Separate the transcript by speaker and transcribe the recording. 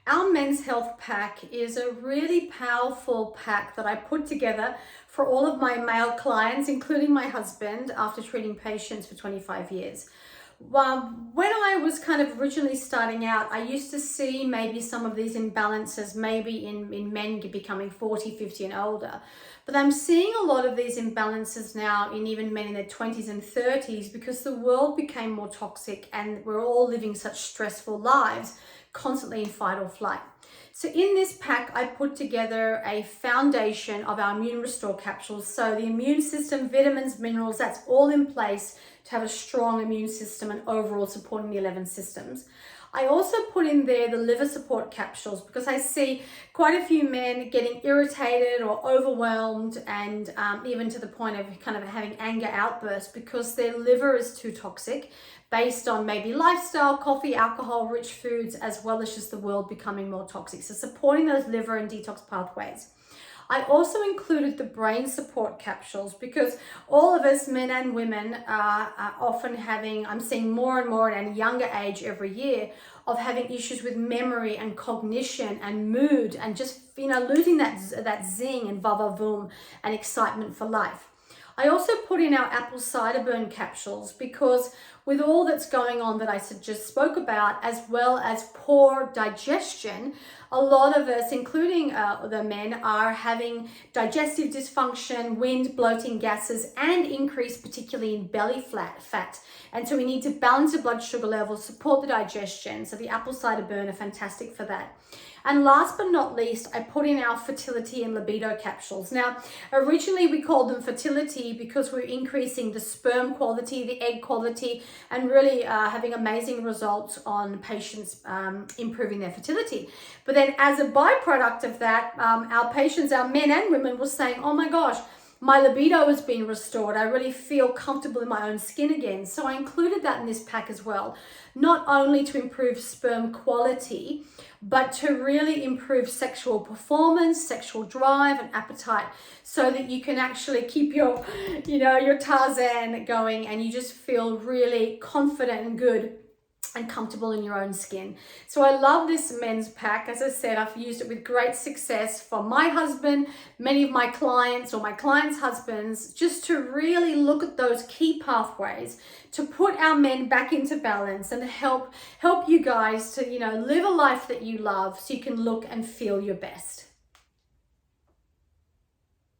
Speaker 1: Our men's health pack is a really powerful pack that I put together for all of my male clients, including my husband, after treating patients for 25 years. When I was kind of originally starting out, I used to see maybe some of these imbalances, maybe in men becoming 40, 50 and older. But I'm seeing a lot of these imbalances now in even men in their 20s and 30s because the world became more toxic and we're all living such stressful lives, constantly in fight or flight. So in this pack, I put together a foundation of our Immune Restore capsules. So the immune system, vitamins, minerals, that's all in place to have a strong immune system and overall supporting the 11 systems. I also put in there the liver support capsules because I see quite a few men getting irritated or overwhelmed and even to the point of kind of having anger outbursts because their liver is too toxic based on maybe lifestyle, coffee, alcohol, rich foods, as well as just the world becoming more toxic. So supporting those liver and detox pathways. I also included the brain support capsules because all of us, men and women, are often having, I'm seeing more and more at a younger age every year, of having issues with memory and cognition and mood and just, losing that zing and va-va-voom and excitement for life. I also put in our apple cider burn capsules because with all that's going on that I just spoke about, as well as poor digestion, a lot of us, including the men, are having digestive dysfunction, wind, bloating, gases, and increase particularly in belly fat. And so we need to balance the blood sugar levels, support the digestion. So the apple cider burn are fantastic for that. And last but not least, I put in our Fertility and Libido capsules. Now, originally we called them Fertility because we're increasing the sperm quality, the egg quality, and really having amazing results on patients improving their fertility. But then as a byproduct of that, our patients, our men and women were saying, oh my gosh, my libido has been restored. I really feel comfortable in my own skin again. So I included that in this pack as well, not only to improve sperm quality, but to really improve sexual performance, sexual drive and appetite so that you can actually keep your Tarzan going and you just feel really confident and good and comfortable in your own skin. So I love this men's pack. As I said, I've used it with great success for my husband, many of my clients or my clients' husbands, just to really look at those key pathways to put our men back into balance and help you guys to, live a life that you love so you can look and feel your best.